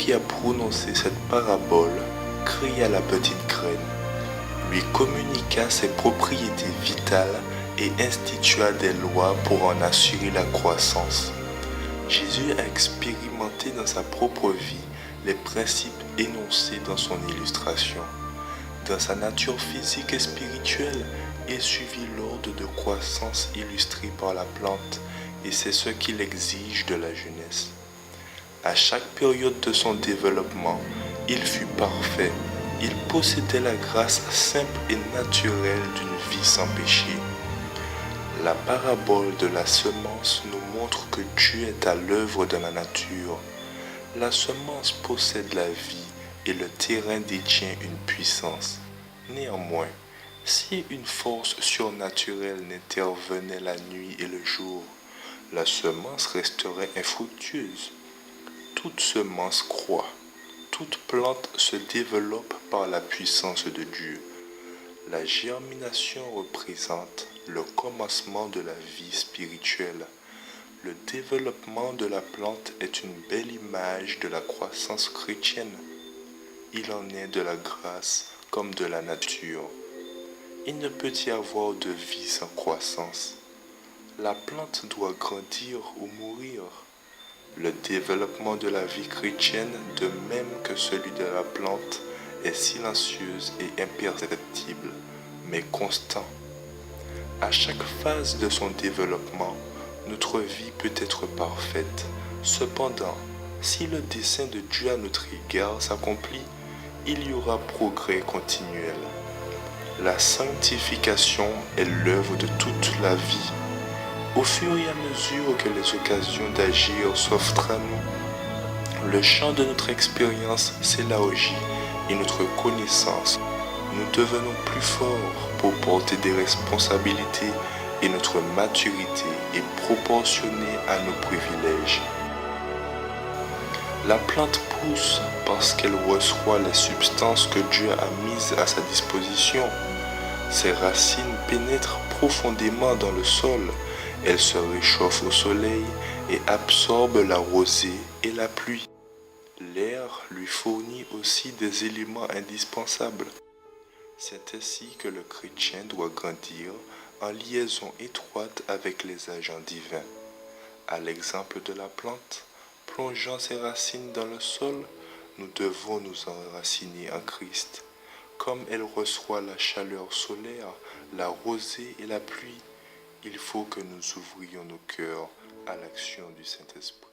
qui a prononcé cette parabole cria la petite graine, lui communiqua ses propriétés vitales et institua des lois pour en assurer la croissance. Jésus a expérimenté dans sa propre vie les principes énoncés dans son illustration. Dans sa nature physique et spirituelle, il suivit l'ordre de croissance illustré par la plante, et c'est ce qu'il exige de la jeunesse. À chaque période de son développement, il fut parfait. Il possédait la grâce simple et naturelle d'une vie sans péché. La parabole de la semence nous montre que Dieu est à l'œuvre dans la nature. La semence possède la vie et le terrain détient une puissance. Néanmoins, si une force surnaturelle n'intervenait la nuit et le jour, la semence resterait infructueuse. Toute semence croît, toute plante se développe par la puissance de Dieu. La germination représente le commencement de la vie spirituelle. Le développement de la plante est une belle image de la croissance chrétienne. Il en est de la grâce comme de la nature. Il ne peut y avoir de vie sans croissance. La plante doit grandir ou mourir. Le développement de la vie chrétienne, de même que celui de la plante, est silencieuse et imperceptible, mais constant. À chaque phase de son développement, notre vie peut être parfaite. Cependant, si le dessein de Dieu à notre égard s'accomplit, il y aura progrès continuel. La sanctification est l'œuvre de toute la vie. Au fur et à mesure que les occasions d'agir s'offrent à nous, le champ de notre expérience s'élargit et notre connaissance. Nous devenons plus forts pour porter des responsabilités et notre maturité est proportionnée à nos privilèges. La plante pousse parce qu'elle reçoit les substances que Dieu a mises à sa disposition. Ses racines pénètrent profondément dans le sol. Elle se réchauffe au soleil et absorbe la rosée et la pluie. L'air lui fournit aussi des éléments indispensables. C'est ainsi que le chrétien doit grandir en liaison étroite avec les agents divins. À l'exemple de la plante, plongeant ses racines dans le sol, nous devons nous enraciner en Christ. Comme elle reçoit la chaleur solaire, la rosée et la pluie, il faut que nous ouvrions nos cœurs à l'action du Saint-Esprit.